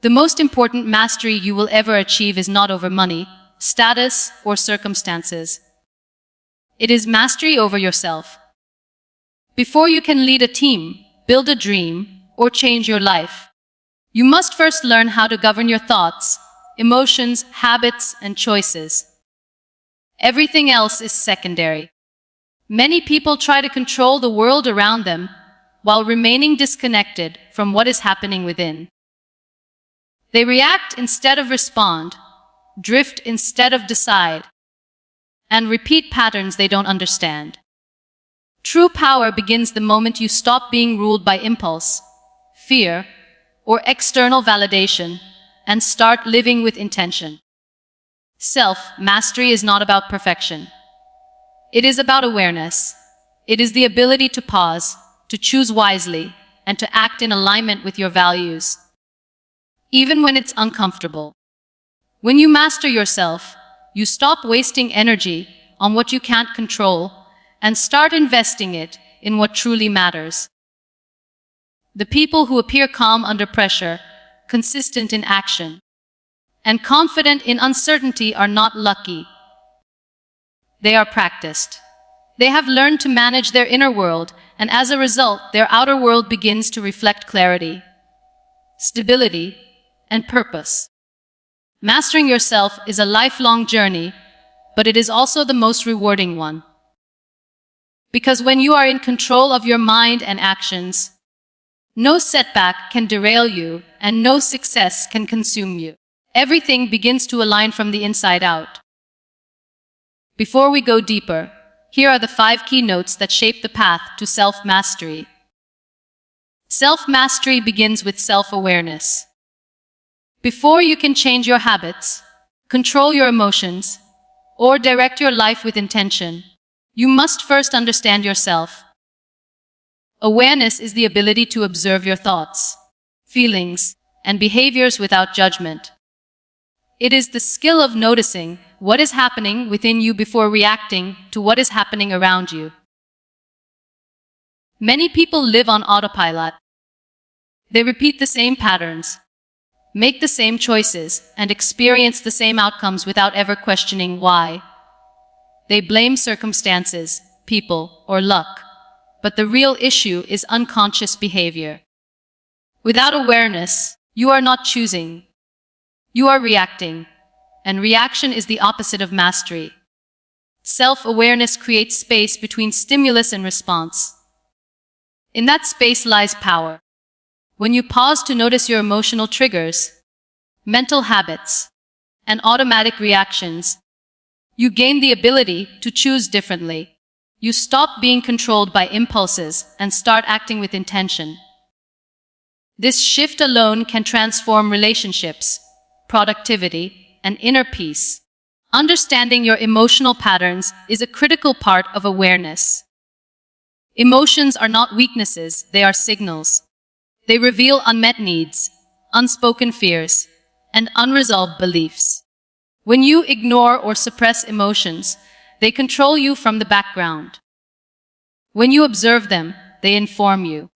The most important mastery you will ever achieve is not over money, status, or circumstances. It is mastery over yourself. Before you can lead a team, build a dream, or change your life, you must first learn how to govern your thoughts, emotions, habits, and choices. Everything else is secondary. Many people try to control the world around them while remaining disconnected from what is happening within. They react instead of respond, drift instead of decide, and repeat patterns they don't understand. True power begins the moment you stop being ruled by impulse, fear, or external validation, and start living with intention. Self-mastery is not about perfection. It is about awareness. It is the ability to pause, to choose wisely, and to act in alignment with your values, even when it's uncomfortable. When you master yourself, you stop wasting energy on what you can't control and start investing it in what truly matters. The people who appear calm under pressure, consistent in action, and confident in uncertainty are not lucky. They are practiced. They have learned to manage their inner world, and as a result, their outer world begins to reflect clarity, stability, and purpose. Mastering yourself is a lifelong journey, but it is also the most rewarding one. Because when you are in control of your mind and actions, no setback can derail you, and no success can consume you. Everything begins to align from the inside out. Before we go deeper, here are the 5 key notes that shape the path to self-mastery. Self-mastery begins with self-awareness. Before you can change your habits, control your emotions, or direct your life with intention, you must first understand yourself. Awareness is the ability to observe your thoughts, feelings, and behaviors without judgment. It is the skill of noticing what is happening within you before reacting to what is happening around you. Many people live on autopilot. They repeat the same patterns, make the same choices, and experience the same outcomes without ever questioning why. They blame circumstances, people, or luck. But the real issue is unconscious behavior. Without awareness, you are not choosing. You are reacting, and reaction is the opposite of mastery. Self-awareness creates space between stimulus and response. In that space lies power. When you pause to notice your emotional triggers, mental habits, and automatic reactions, you gain the ability to choose differently. You stop being controlled by impulses and start acting with intention. This shift alone can transform relationships, productivity, and inner peace. Understanding your emotional patterns is a critical part of awareness. Emotions are not weaknesses, they are signals. They reveal unmet needs, unspoken fears, and unresolved beliefs. When you ignore or suppress emotions, they control you from the background. When you observe them, they inform you.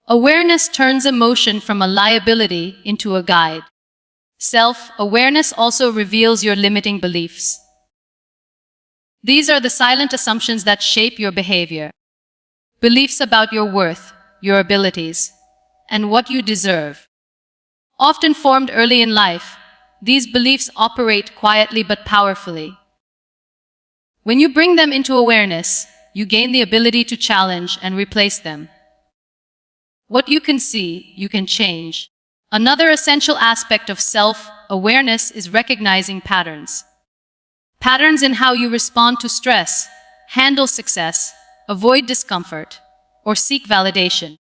Awareness turns emotion from a liability into a guide. Self-awareness also reveals your limiting beliefs. These are the silent assumptions that shape your behavior. Beliefs about your worth, your abilities, and what you deserve. Often formed early in life, these beliefs operate quietly but powerfully. When you bring them into awareness, you gain the ability to challenge and replace them. What you can see, you can change. Another essential aspect of self-awareness is recognizing patterns. Patterns in how you respond to stress, handle success, avoid discomfort, or seek validation.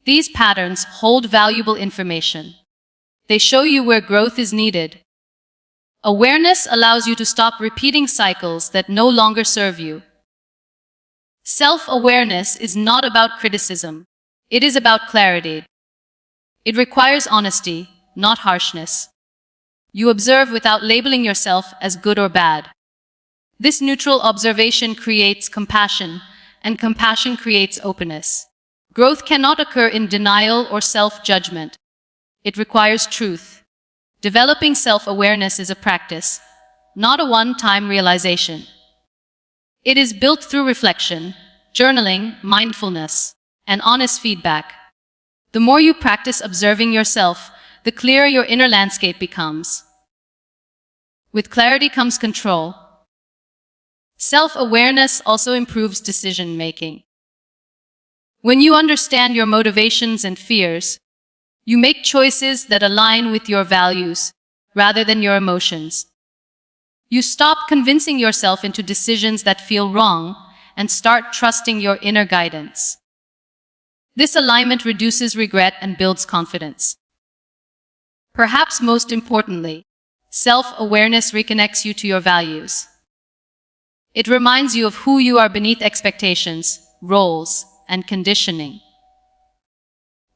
These patterns hold valuable information. They show you where growth is needed. Awareness allows you to stop repeating cycles that no longer serve you. Self-awareness is not about criticism. It is about clarity. It requires honesty, not harshness. You observe without labeling yourself as good or bad. This neutral observation creates compassion, and compassion creates openness. Growth cannot occur in denial or self-judgment. It requires truth. Developing self-awareness is a practice, not a one-time realization. It is built through reflection, journaling, mindfulness, and honest feedback. The more you practice observing yourself, the clearer your inner landscape becomes. With clarity comes control. Self-awareness also improves decision-making. When you understand your motivations and fears, you make choices that align with your values rather than your emotions. You stop convincing yourself into decisions that feel wrong and start trusting your inner guidance. This alignment reduces regret and builds confidence. Perhaps most importantly, self-awareness reconnects you to your values. It reminds you of who you are beneath expectations, roles, and conditioning.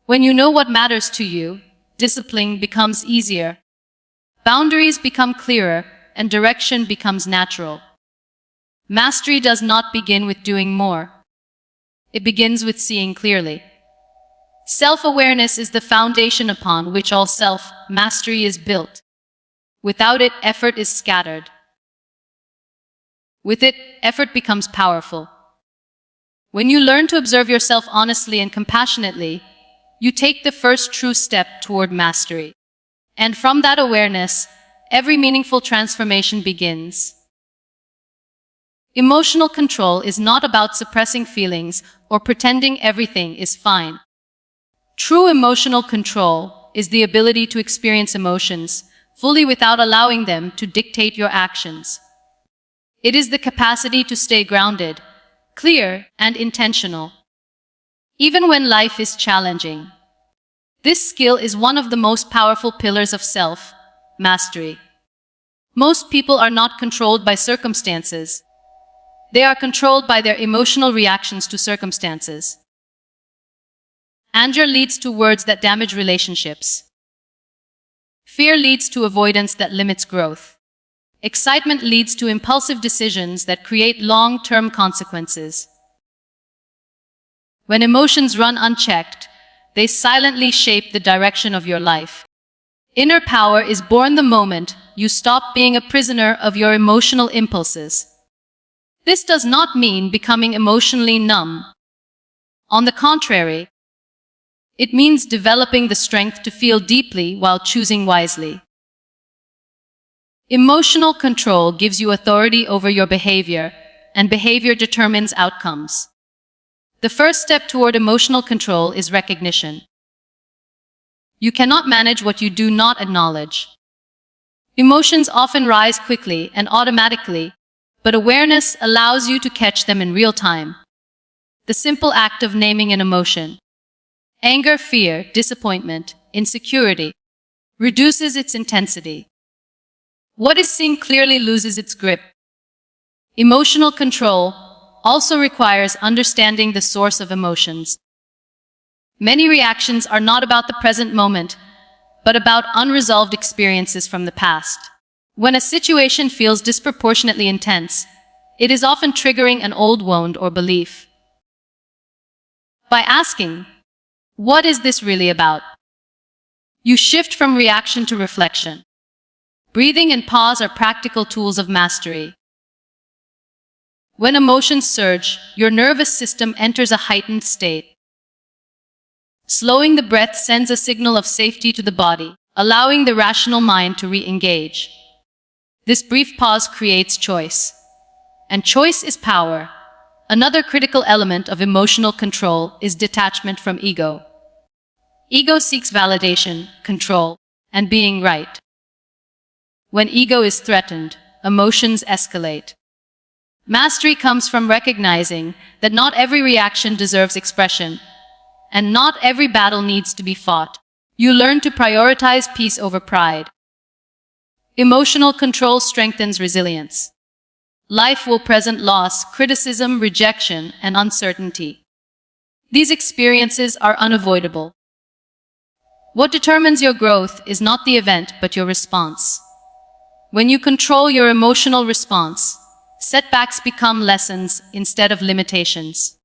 When you know what matters to you, discipline becomes easier. Boundaries become clearer, and direction becomes natural. Mastery does not begin with doing more. It begins with seeing clearly. Self-awareness is the foundation upon which all self-mastery is built. Without it, effort is scattered. With it, effort becomes powerful. When you learn to observe yourself honestly and compassionately, you take the first true step toward mastery. And from that awareness, every meaningful transformation begins. Emotional control is not about suppressing feelings or pretending everything is fine. True emotional control is the ability to experience emotions fully without allowing them to dictate your actions. It is the capacity to stay grounded, clear, and intentional, even when life is challenging. This skill is one of the most powerful pillars of self-mastery. Most people are not controlled by circumstances. They are controlled by their emotional reactions to circumstances. Anger leads to words that damage relationships. Fear leads to avoidance that limits growth. Excitement leads to impulsive decisions that create long-term consequences. When emotions run unchecked, they silently shape the direction of your life. Inner power is born the moment you stop being a prisoner of your emotional impulses. This does not mean becoming emotionally numb. On the contrary, it means developing the strength to feel deeply while choosing wisely. Emotional control gives you authority over your behavior, and behavior determines outcomes. The first step toward emotional control is recognition. You cannot manage what you do not acknowledge. Emotions often rise quickly and automatically, but awareness allows you to catch them in real time. The simple act of naming an emotion, anger, fear, disappointment, insecurity, reduces its intensity. What is seen clearly loses its grip. Emotional control also requires understanding the source of emotions. Many reactions are not about the present moment, but about unresolved experiences from the past. When a situation feels disproportionately intense, it is often triggering an old wound or belief. By asking, "What is this really about?" you shift from reaction to reflection. Breathing and pause are practical tools of mastery. When emotions surge, your nervous system enters a heightened state. Slowing the breath sends a signal of safety to the body, allowing the rational mind to re-engage. This brief pause creates choice. And choice is power. Another critical element of emotional control is detachment from ego. Ego seeks validation, control, and being right. When ego is threatened, emotions escalate. Mastery comes from recognizing that not every reaction deserves expression, and not every battle needs to be fought. You learn to prioritize peace over pride. Emotional control strengthens resilience. Life will present loss, criticism, rejection, and uncertainty. These experiences are unavoidable. What determines your growth is not the event, but your response. When you control your emotional response, setbacks become lessons instead of limitations.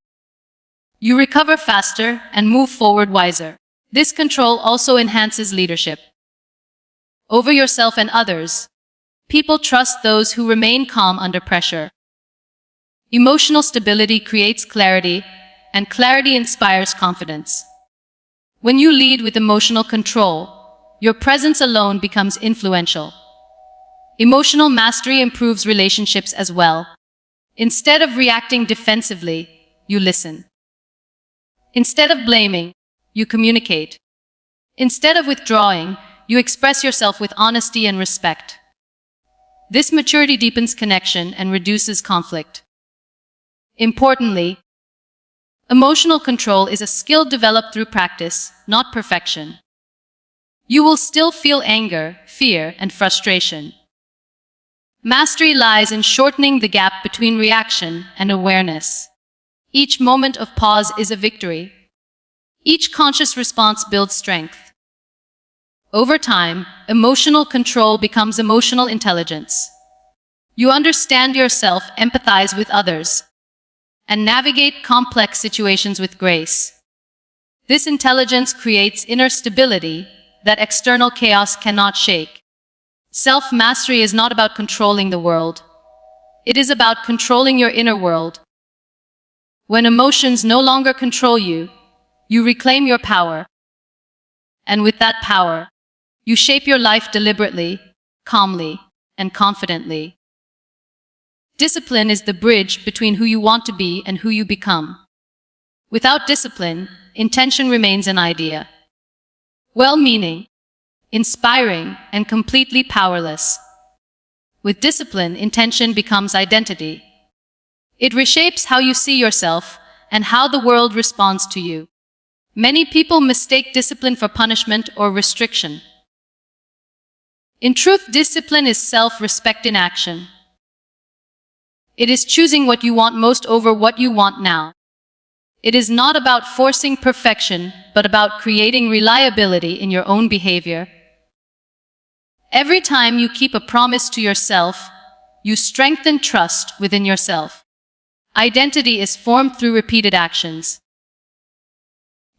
You recover faster and move forward wiser. This control also enhances leadership over yourself and others. People trust those who remain calm under pressure. Emotional stability creates clarity, and clarity inspires confidence. When you lead with emotional control, your presence alone becomes influential. Emotional mastery improves relationships as well. Instead of reacting defensively, you listen. Instead of blaming, you communicate. Instead of withdrawing, you express yourself with honesty and respect. This maturity deepens connection and reduces conflict. Importantly, emotional control is a skill developed through practice, not perfection. You will still feel anger, fear, and frustration. Mastery lies in shortening the gap between reaction and awareness. Each moment of pause is a victory. Each conscious response builds strength. Over time, emotional control becomes emotional intelligence. You understand yourself, empathize with others, and navigate complex situations with grace. This intelligence creates inner stability that external chaos cannot shake. Self-mastery is not about controlling the world. It is about controlling your inner world. When emotions no longer control you, you reclaim your power. And with that power, you shape your life deliberately, calmly, and confidently. Discipline is the bridge between who you want to be and who you become. Without discipline, intention remains an idea. Well-meaning, inspiring, and completely powerless. With discipline, intention becomes identity. It reshapes how you see yourself and how the world responds to you. Many people mistake discipline for punishment or restriction. In truth, discipline is self-respect in action. It is choosing what you want most over what you want now. It is not about forcing perfection, but about creating reliability in your own behavior. Every time you keep a promise to yourself, you strengthen trust within yourself. Identity is formed through repeated actions.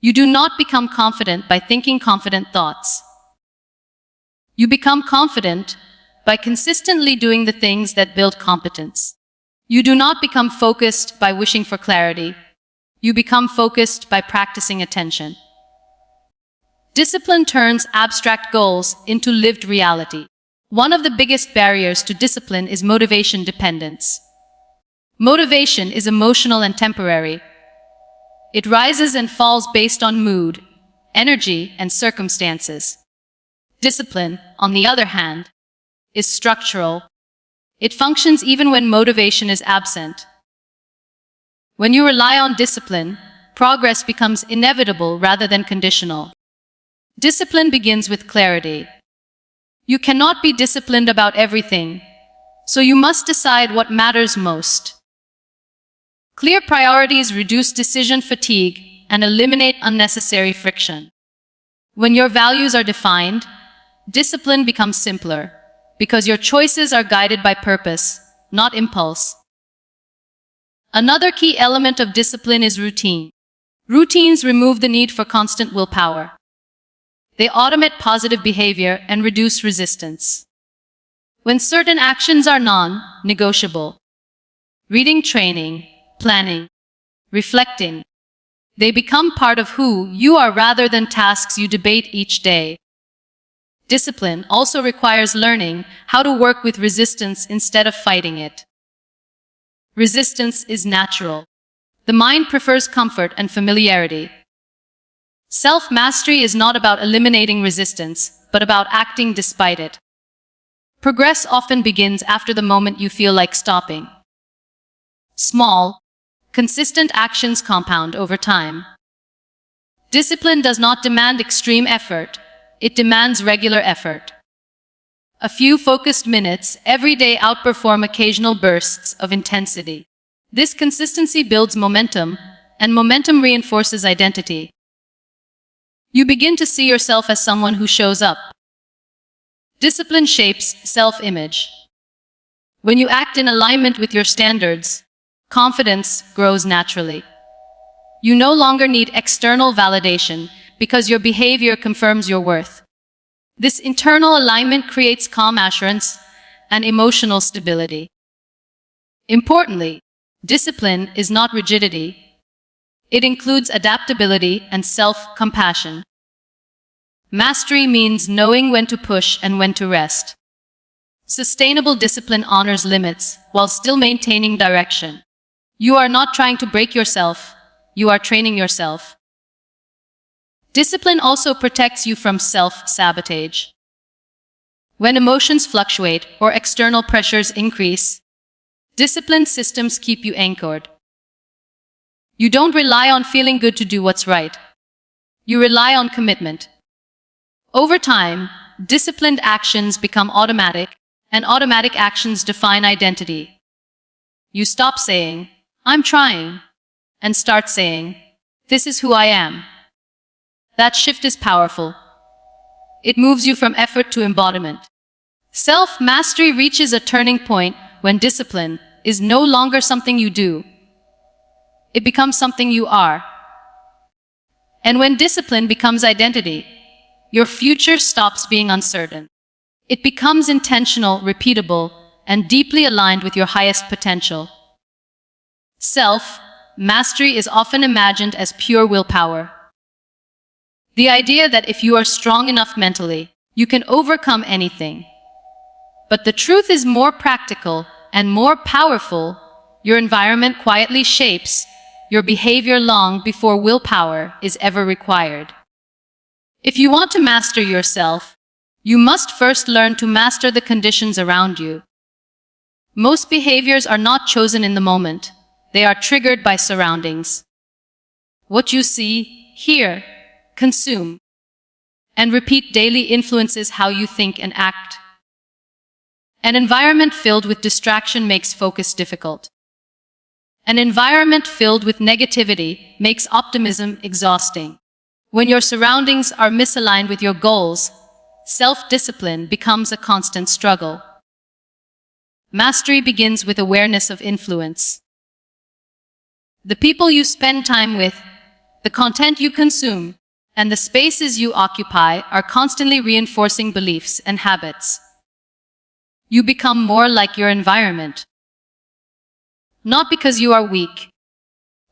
You do not become confident by thinking confident thoughts. You become confident by consistently doing the things that build competence. You do not become focused by wishing for clarity. You become focused by practicing attention. Discipline turns abstract goals into lived reality. One of the biggest barriers to discipline is motivation dependence. Motivation is emotional and temporary. It rises and falls based on mood, energy, and circumstances. Discipline, on the other hand, is structural. It functions even when motivation is absent. When you rely on discipline, progress becomes inevitable rather than conditional. Discipline begins with clarity. You cannot be disciplined about everything, so you must decide what matters most. Clear priorities reduce decision fatigue and eliminate unnecessary friction. When your values are defined, discipline becomes simpler, because your choices are guided by purpose, not impulse. Another key element of discipline is routine. Routines remove the need for constant willpower. They automate positive behavior and reduce resistance. When certain actions are non-negotiable, reading, training, planning, reflecting, they become part of who you are rather than tasks you debate each day. Discipline also requires learning how to work with resistance instead of fighting it. Resistance is natural. The mind prefers comfort and familiarity. Self-mastery is not about eliminating resistance, but about acting despite it. Progress often begins after the moment you feel like stopping. Small, consistent actions compound over time. Discipline does not demand extreme effort, it demands regular effort. A few focused minutes every day outperform occasional bursts of intensity. This consistency builds momentum, and momentum reinforces identity. You begin to see yourself as someone who shows up. Discipline shapes self-image. When you act in alignment with your standards, confidence grows naturally. You no longer need external validation because your behavior confirms your worth. This internal alignment creates calm assurance and emotional stability. Importantly, discipline is not rigidity. It includes adaptability and self-compassion. Mastery means knowing when to push and when to rest. Sustainable discipline honors limits while still maintaining direction. You are not trying to break yourself, you are training yourself. Discipline also protects you from self-sabotage. When emotions fluctuate or external pressures increase, disciplined systems keep you anchored. You don't rely on feeling good to do what's right. You rely on commitment. Over time, disciplined actions become automatic, and automatic actions define identity. You stop saying, "I'm trying," and start saying, "This is who I am." That shift is powerful. It moves you from effort to embodiment. Self-mastery reaches a turning point when discipline is no longer something you do. It becomes something you are. And when discipline becomes identity, your future stops being uncertain. It becomes intentional, repeatable, and deeply aligned with your highest potential. Self-mastery is often imagined as pure willpower. The idea that if you are strong enough mentally, you can overcome anything. But the truth is more practical and more powerful. Your environment quietly shapes your behavior long before willpower is ever required. If you want to master yourself, you must first learn to master the conditions around you. Most behaviors are not chosen in the moment. They are triggered by surroundings. What you see, hear, consume, and repeat daily influences how you think and act. An environment filled with distraction makes focus difficult. An environment filled with negativity makes optimism exhausting. When your surroundings are misaligned with your goals, self-discipline becomes a constant struggle. Mastery begins with awareness of influence. The people you spend time with, the content you consume, and the spaces you occupy are constantly reinforcing beliefs and habits. You become more like your environment. Not because you are weak,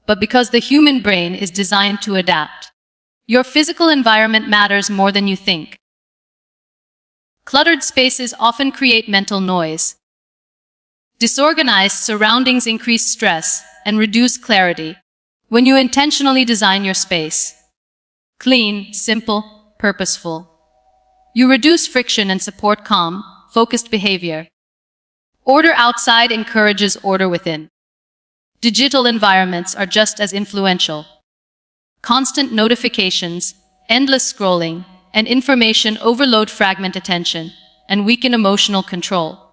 but because the human brain is designed to adapt. Your physical environment matters more than you think. Cluttered spaces often create mental noise. Disorganized surroundings increase stress and reduce clarity. When you intentionally design your space, clean, simple, purposeful, you reduce friction and support calm, focused behavior. Order outside encourages order within. Digital environments are just as influential. Constant notifications, endless scrolling, and information overload fragment attention and weaken emotional control.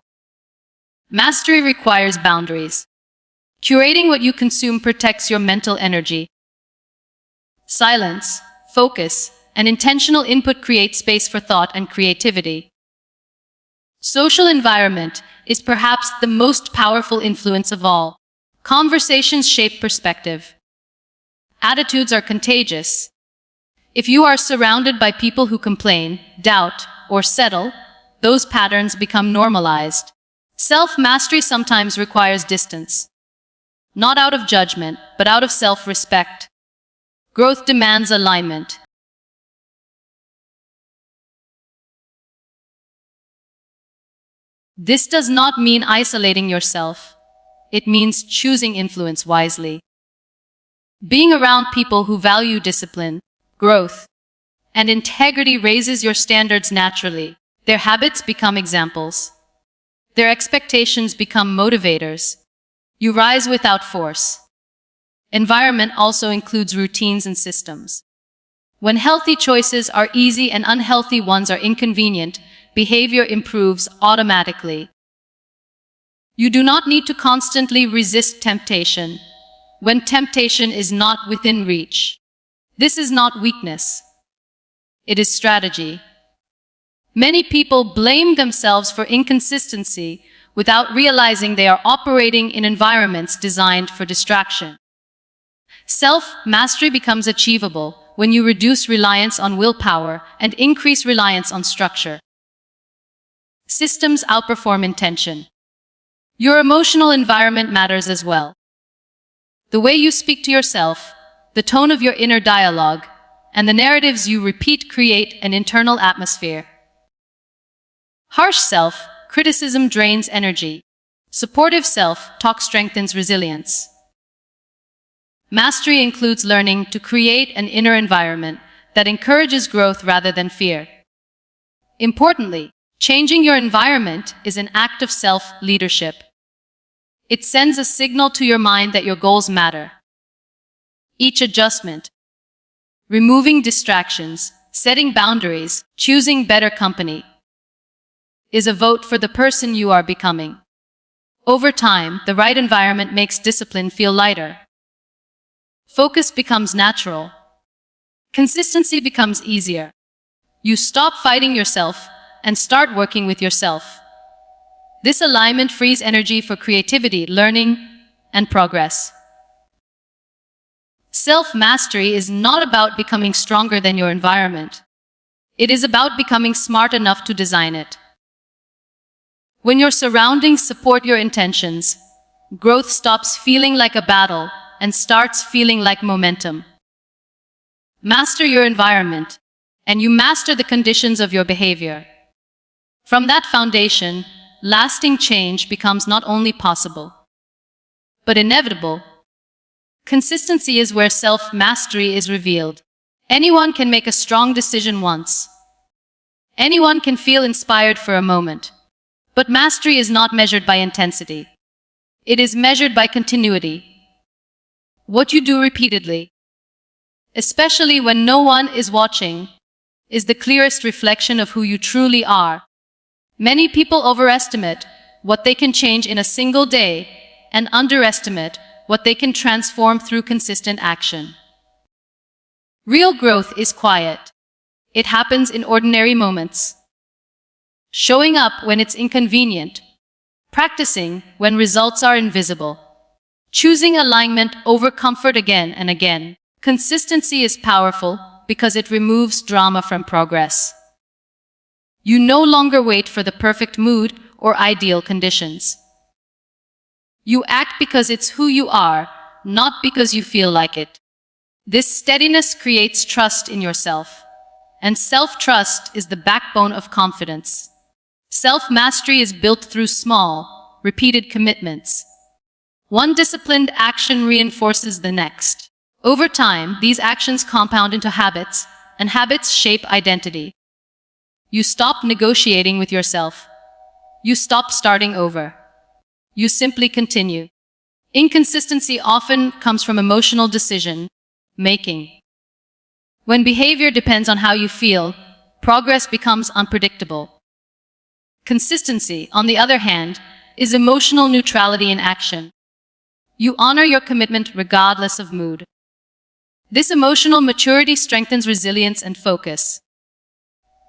Mastery requires boundaries. Curating what you consume protects your mental energy. Silence, focus, and intentional input create space for thought and creativity. Social environment is perhaps the most powerful influence of all. Conversations shape perspective. Attitudes are contagious. If you are surrounded by people who complain, doubt, or settle, those patterns become normalized. Self-mastery sometimes requires distance. Not out of judgment, but out of self-respect. Growth demands alignment. This does not mean isolating yourself. It means choosing influence wisely. Being around people who value discipline, growth, and integrity raises your standards naturally. Their habits become examples. Their expectations become motivators. You rise without force. Environment also includes routines and systems. When healthy choices are easy and unhealthy ones are inconvenient, behavior improves automatically. You do not need to constantly resist temptation when temptation is not within reach. This is not weakness. It is strategy. Many people blame themselves for inconsistency without realizing they are operating in environments designed for distraction. Self-mastery becomes achievable when you reduce reliance on willpower and increase reliance on structure. Systems outperform intention. Your emotional environment matters as well. The way you speak to yourself, the tone of your inner dialogue, and the narratives you repeat create an internal atmosphere. Harsh self-criticism drains energy. Supportive self-talk strengthens resilience. Mastery includes learning to create an inner environment that encourages growth rather than fear. Importantly, changing your environment is an act of self-leadership. It sends a signal to your mind that your goals matter. Each adjustment, removing distractions, setting boundaries, choosing better company, is a vote for the person you are becoming. Over time, the right environment makes discipline feel lighter. Focus becomes natural. Consistency becomes easier. You stop fighting yourself and start working with yourself. This alignment frees energy for creativity, learning, and progress. Self-mastery is not about becoming stronger than your environment. It is about becoming smart enough to design it. When your surroundings support your intentions, growth stops feeling like a battle and starts feeling like momentum. Master your environment, and you master the conditions of your behavior. From that foundation, lasting change becomes not only possible, but inevitable. Consistency is where self-mastery is revealed. Anyone can make a strong decision once. Anyone can feel inspired for a moment. But mastery is not measured by intensity. It is measured by continuity. What you do repeatedly, especially when no one is watching, is the clearest reflection of who you truly are. Many people overestimate what they can change in a single day and underestimate what they can transform through consistent action. Real growth is quiet. It happens in ordinary moments. Showing up when it's inconvenient. Practicing when results are invisible. Choosing alignment over comfort again and again. Consistency is powerful because it removes drama from progress. You no longer wait for the perfect mood or ideal conditions. You act because it's who you are, not because you feel like it. This steadiness creates trust in yourself, and self-trust is the backbone of confidence. Self-mastery is built through small, repeated commitments. One disciplined action reinforces the next. Over time, these actions compound into habits, and habits shape identity. You stop negotiating with yourself. You stop starting over. You simply continue. Inconsistency often comes from emotional decision-making. When behavior depends on how you feel, progress becomes unpredictable. Consistency, on the other hand, is emotional neutrality in action. You honor your commitment regardless of mood. This emotional maturity strengthens resilience and focus.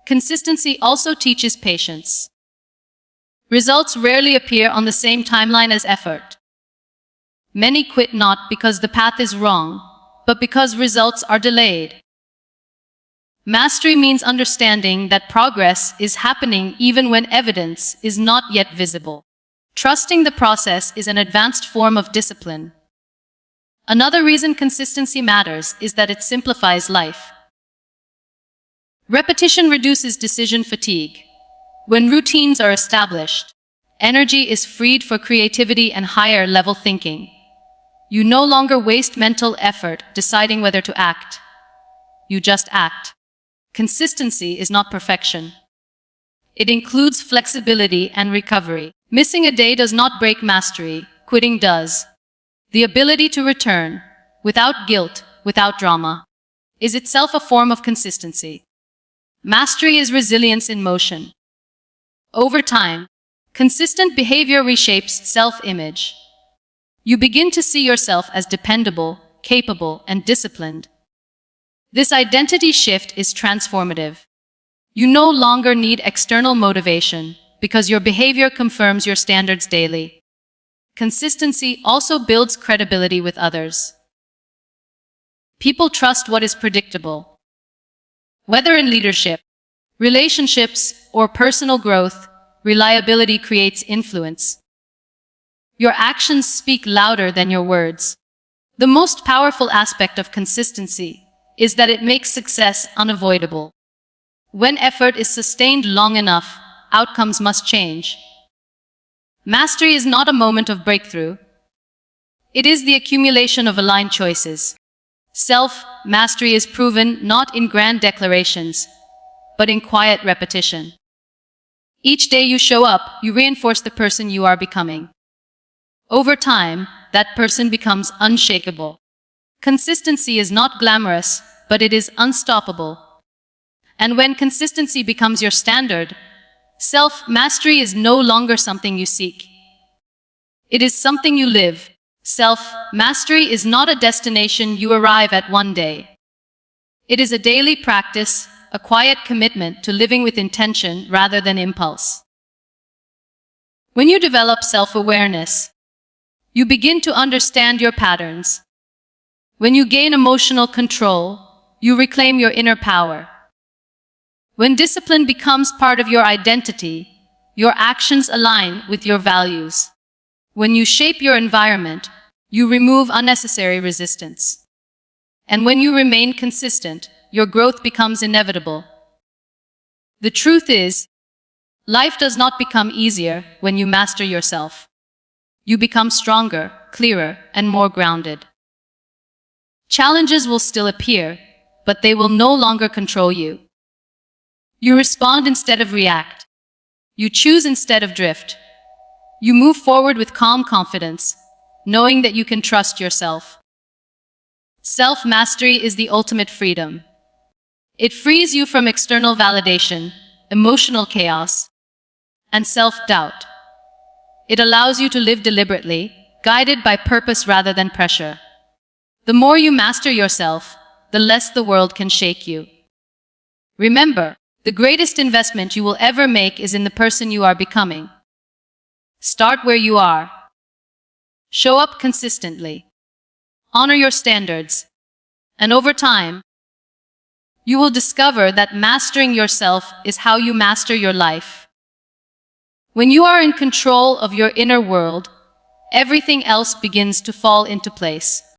Consistency also teaches patience. Results rarely appear on the same timeline as effort. Many quit not because the path is wrong, but because results are delayed. Mastery means understanding that progress is happening even when evidence is not yet visible. Trusting the process is an advanced form of discipline. Another reason consistency matters is that it simplifies life. Repetition reduces decision fatigue. When routines are established, energy is freed for creativity and higher-level thinking. You no longer waste mental effort deciding whether to act. You just act. Consistency is not perfection. It includes flexibility and recovery. Missing a day does not break mastery, quitting does. The ability to return, without guilt, without drama, is itself a form of consistency. Mastery is resilience in motion. Over time, consistent behavior reshapes self-image. You begin to see yourself as dependable, capable, and disciplined. This identity shift is transformative. You no longer need external motivation because your behavior confirms your standards daily. Consistency also builds credibility with others. People trust what is predictable. Whether in leadership, relationships, or personal growth, reliability creates influence. Your actions speak louder than your words. The most powerful aspect of consistency is that it makes success unavoidable. When effort is sustained long enough, outcomes must change. Mastery is not a moment of breakthrough. It is the accumulation of aligned choices. Self-mastery is proven not in grand declarations, but in quiet repetition. Each day you show up, you reinforce the person you are becoming. Over time, that person becomes unshakable. Consistency is not glamorous, but it is unstoppable. And when consistency becomes your standard, self-mastery is no longer something you seek. It is something you live. Self-mastery is not a destination you arrive at one day. It is a daily practice, a quiet commitment to living with intention rather than impulse. When you develop self-awareness, you begin to understand your patterns. When you gain emotional control, you reclaim your inner power. When discipline becomes part of your identity, your actions align with your values. When you shape your environment, you remove unnecessary resistance. And when you remain consistent, your growth becomes inevitable. The truth is, life does not become easier when you master yourself. You become stronger, clearer, and more grounded. Challenges will still appear, but they will no longer control you. You respond instead of react. You choose instead of drift. You move forward with calm confidence, knowing that you can trust yourself. Self-mastery is the ultimate freedom. It frees you from external validation, emotional chaos, and self-doubt. It allows you to live deliberately, guided by purpose rather than pressure. The more you master yourself, the less the world can shake you. Remember, the greatest investment you will ever make is in the person you are becoming. Start where you are. Show up consistently. Honor your standards. And over time, you will discover that mastering yourself is how you master your life. When you are in control of your inner world, everything else begins to fall into place.